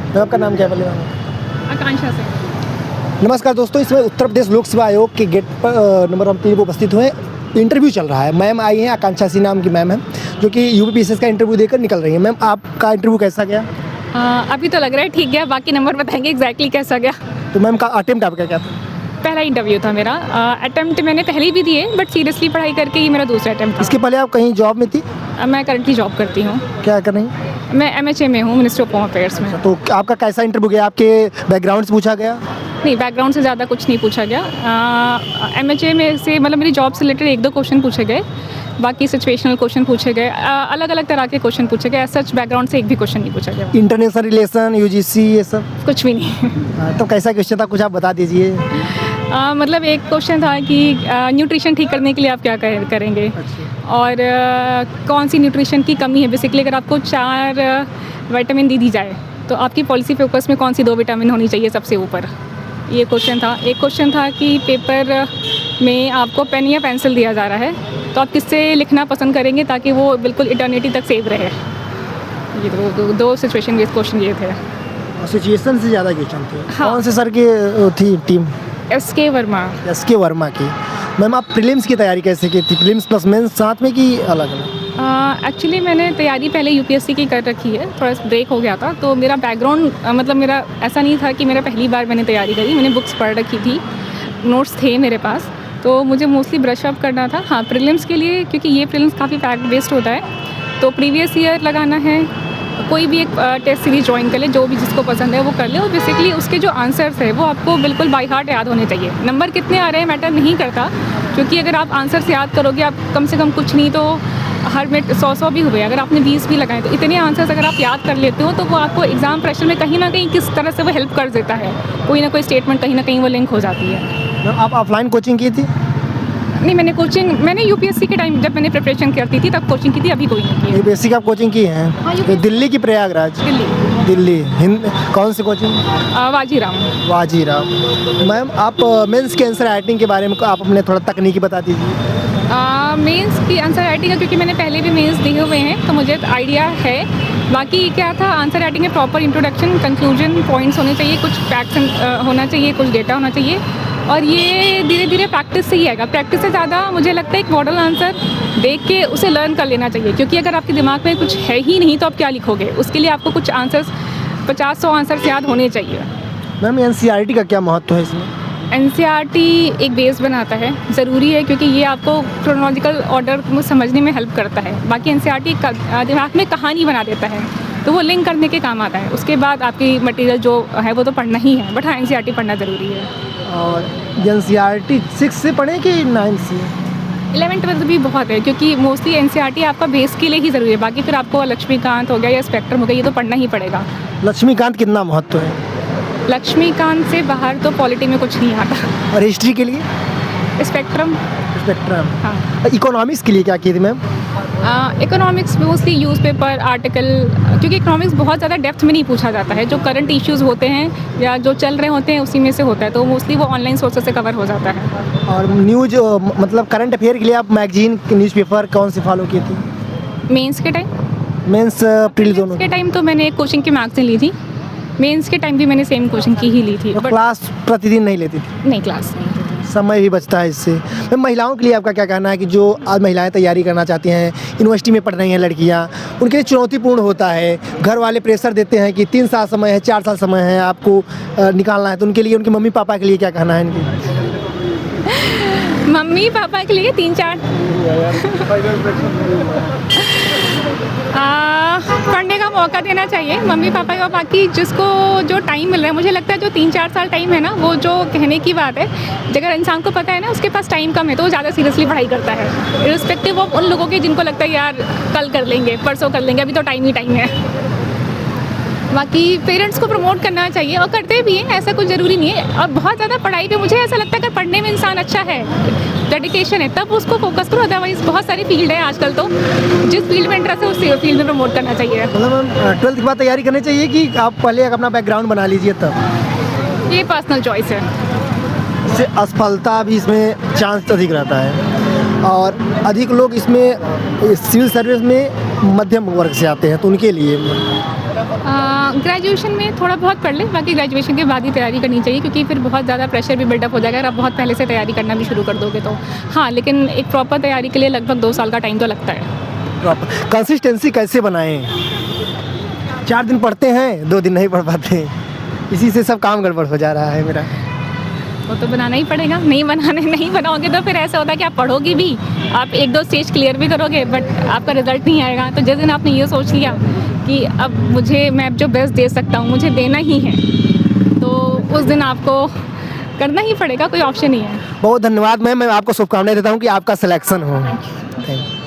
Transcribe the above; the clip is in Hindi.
मैम आपका नाम क्या है? पहले आकांक्षा से। नमस्कार दोस्तों, इसमें उत्तर प्रदेश लोक सेवा आयोग के गेट पर नंबर 3 पर उपस्थित हुए इंटरव्यू चल रहा है। मैम आई हैं, आकांक्षा सिंह नाम की मैम है, जो कि यूपीपीएससी का इंटरव्यू देकर निकल रही है। मैम आपका इंटरव्यू कैसा गया? अभी तो लग रहा है ठीक गया, बाकी नंबर बताएंगे एग्जैक्टली कैसा गया। तो मैम का अटेम्प्ट आपका क्या था? पहला इंटरव्यू था मेरा। अटेम्प्ट मैंने पहले भी दिए, बट सीरियसली पढ़ाई करके ये मेरा दूसरा अटेम्प्ट था। इसके पहले आप कहीं जॉब में थी? मैं करंटली जॉब करती हूँ। क्या कर रही हैं? मैं MHA में हूँ, मिनिस्ट्री ऑफ होम अफेयर्स में। तो आपका कैसा इंटरव्यू गया? आपके बैकग्राउंड से पूछा गया? नहीं, बैकग्राउंड से ज़्यादा कुछ नहीं पूछा गया। MHA में से मतलब मेरी जॉब से रिलेटेड 1-2 क्वेश्चन पूछे गए, बाकी सिचुएशनल क्वेश्चन पूछे गए, अलग अलग तरह के क्वेश्चन पूछे गए। सच बैकग्राउंड से एक भी क्वेश्चन नहीं पूछा गया। इंटरनेशनल रिलेशन, यूजीसी, ये सब कुछ भी नहीं। तो कैसा क्वेश्चन था, कुछ आप बता दीजिए। मतलब एक क्वेश्चन था कि न्यूट्रिशन ठीक करने के लिए आप क्या करेंगे, और कौन सी न्यूट्रिशन की कमी है। बेसिकली अगर आपको 4 विटामिन दी जाए तो आपकी पॉलिसी फोकस में कौन सी 2 विटामिन होनी चाहिए सबसे ऊपर, ये क्वेश्चन था। एक क्वेश्चन था कि पेपर में आपको पेन या पेंसिल दिया जा रहा है, तो आप किससे लिखना पसंद करेंगे ताकि वो बिल्कुल इटर्निटी तक सेव रहे। ये दो सिचुएशन बेस्ड क्वेश्चन ये थे। सिचुएशन से ज़्यादा क्वेश्चन थे। हाँ। कौन से सर की थी team? SK Verma. SK Verma की। मैम आप प्रीलिम्स की तैयारी कैसे की थी? प्रीलिम्स प्लस मेंस साथ में कि अलग अलग? एक्चुअली मैंने तैयारी पहले UPSC की कर रखी है, थोड़ा ब्रेक हो गया था, तो मेरा बैकग्राउंड मतलब मेरा ऐसा नहीं था कि मेरा पहली बार मैंने तैयारी करी। मैंने बुक्स पढ़ रखी थी, नोट्स थे मेरे पास, तो मुझे मोस्टली ब्रश अप करना था। हाँ, प्रीलिम्स के लिए, क्योंकि ये प्रीलिम्स काफ़ी फैक्ट बेस्ड होता है, तो प्रीवियस ईयर लगाना है। कोई भी एक टेस्ट सीरीज ज्वाइन कर ले, जो भी जिसको पसंद है वो कर ले, और बेसिकली उसके जो आंसर्स है वो आपको बिल्कुल बाय हार्ट याद होने चाहिए। नंबर कितने आ रहे हैं मैटर नहीं करता, क्योंकि अगर आप आंसर्स याद करोगे, आप कम से कम कुछ नहीं तो हर में 100 भी हुए, अगर आपने 20 भी लगाए, तो इतने आंसर्स अगर आप याद कर लेते हो तो वो आपको एग्जाम प्रेशर में कहीं ना कहीं किस तरह से वो हेल्प कर देता है। कोई ना कोई स्टेटमेंट कहीं ना कहीं वो लिंक हो जाती है। आप ऑफलाइन कोचिंग की थी? नहीं, मैंने UPSC के टाइम जब मैंने प्रिपरेशन करती थी तब कोचिंग की थी, अभी कोई नहीं की है। UPSC की आप कोचिंग की हैं? हाँ, तो दिल्ली की प्रयागराज? दिल्ली। कौन सी कोचिंग? वाजीराम। वाजीराम। मैम आप मेंस के आंसर राइटिंग के बारे में आप अपने थोड़ा तकनीकी बता दीजिए। मेंस की आंसर राइटिंग का, क्योंकि मैंने पहले भी मेंस दिए हुए हैं तो मुझे आइडिया है। बाकी क्या था, आंसर राइटिंग में प्रॉपर इंट्रोडक्शन, कंक्लूजन, पॉइंट्स होने चाहिए, कुछ फैक्ट्स होना चाहिए, कुछ डेटा होना चाहिए, और ये धीरे धीरे प्रैक्टिस से ही आएगा। प्रैक्टिस से ज़्यादा मुझे लगता है एक मॉडल आंसर देख के उसे लर्न कर लेना चाहिए, क्योंकि अगर आपके दिमाग में कुछ है ही नहीं तो आप क्या लिखोगे। उसके लिए आपको कुछ आंसर्स 50-100 आंसर्स याद होने चाहिए। मैम NCERT का क्या महत्व है इसमें? NCERT एक बेस बनाता है, ज़रूरी है, क्योंकि ये आपको क्रोनोलॉजिकल ऑर्डर को समझने में हेल्प करता है। बाकी NCERT दिमाग में कहानी बना देता है, तो वो लिंक करने के काम आता है। उसके बाद आपकी मटेरियल जो है वो तो पढ़ना ही है, बट हाँ, NCERT पढ़ना ज़रूरी है। और NCERT 6 से पढ़ें कि 9 से? 11th-12th भी बहुत है, क्योंकि मोस्टली NCERT आपका बेस के लिए ही ज़रूरी है। बाकी फिर आपको लक्ष्मीकांत हो गया या स्पेक्ट्रम हो गया, ये तो पढ़ना ही पड़ेगा। लक्ष्मीकांत कितना महत्व है? लक्ष्मीकांत से बाहर तो पॉलिटी में कुछ नहीं आता। और हिस्ट्री के लिए? स्पेक्ट्रम। हाँ। इकोनॉमिक्स के लिए क्या की थी ma'am? Economics mostly newspaper article, क्योंकि इकोनॉमिक्स बहुत ज़्यादा डेप्थ में नहीं पूछा जाता है। जो करंट इश्यूज़ होते हैं या जो चल रहे होते हैं उसी में से होता है, तो मोस्टली वो ऑनलाइन सोर्सेस से कवर हो जाता है। और न्यूज़ मतलब करंट अफेयर के लिए आप मैगजीन, न्यूज़पेपर कौन सी फॉलो की थी? मेंस के टाइम? मेंस प्रीलिम्स दोनों के टाइम तो मैंने एक कोचिंग की मैगजीन ली थी। मेंस के टाइम भी मैंने सेम कोचिंग की ही ली थी। तो क्लास प्रतिदिन नहीं लेती थी? नहीं, क्लास नहीं लेती थी। समय भी बचता है इससे। मैम महिलाओं के लिए आपका क्या कहना है कि जो आज महिलाएं तैयारी करना चाहती हैं, यूनिवर्सिटी में पढ़ रही हैं लड़कियां, उनके लिए चुनौतीपूर्ण होता है। घर वाले प्रेशर देते हैं कि 3 साल समय है, 4 साल समय है, आपको निकालना है, तो उनके लिए, उनके मम्मी पापा के लिए क्या कहना है इनकी? मम्मी पापा के लिए 3-4 पढ़ने का मौका देना चाहिए मम्मी पापा का। बाकी जिसको जो टाइम मिल रहा है, मुझे लगता है जो 3-4 साल टाइम है ना, वो जो कहने की बात है, अगर इंसान को पता है ना उसके पास टाइम कम है तो वो ज़्यादा सीरियसली पढ़ाई करता है, इर्रिस्पेक्टिव ऑफ उन लोगों के जिनको लगता है यार कल कर लेंगे, परसों कर लेंगे, अभी तो टाइम ही टाइम है। बाकी पेरेंट्स को प्रमोट करना चाहिए, और करते भी हैं, ऐसा कुछ ज़रूरी नहीं है। और बहुत ज़्यादा पढ़ाई पे मुझे ऐसा लगता है अगर पढ़ने में इंसान अच्छा है, डेडिकेशन है, तब उसको फोकस करो। अदरवाइज बहुत सारी फील्ड है आजकल, तो जिस फील्ड में इंटरेस्ट है उस फील्ड में प्रमोट करना चाहिए। मतलब मैम 12th के बाद तैयारी करनी चाहिए कि आप पहले अपना बैकग्राउंड बना लीजिए तब? ये पर्सनल चॉइस है। इससे असफलता भी इसमें चांस अधिक रहता है, और अधिक लोग इसमें सिविल सर्विस में मध्यम वर्ग से आते हैं, तो उनके लिए ग्रेजुएशन में थोड़ा बहुत पढ़ ले, बाकी ग्रेजुएशन के बाद ही तैयारी करनी चाहिए, क्योंकि फिर बहुत ज़्यादा प्रेशर भी बिल्डअप हो जाएगा अगर आप बहुत पहले से तैयारी करना भी शुरू कर दोगे तो। हाँ, लेकिन एक प्रॉपर तैयारी के लिए लगभग 2 साल का टाइम तो लगता है। कंसिस्टेंसी कैसे बनाएं? 4 दिन पढ़ते हैं, 2 दिन नहीं पढ़ पाते, इसी से सब काम गड़बड़ हो जा रहा है मेरा। वो तो बनाना ही पड़ेगा, नहीं बनाओगे तो फिर ऐसा होता है कि आप पढ़ोगे भी, आप 1-2 स्टेज क्लियर भी करोगे, बट आपका रिजल्ट नहीं आएगा। तो जिस दिन आपने ये सोच लिया कि अब मैं जो बेस्ट दे सकता हूँ मुझे देना ही है, तो उस दिन आपको करना ही पड़ेगा, कोई ऑप्शन नहीं है। बहुत धन्यवाद मैम, मैं आपको शुभकामनाएं देता हूँ कि आपका सिलेक्शन हो। Thank you.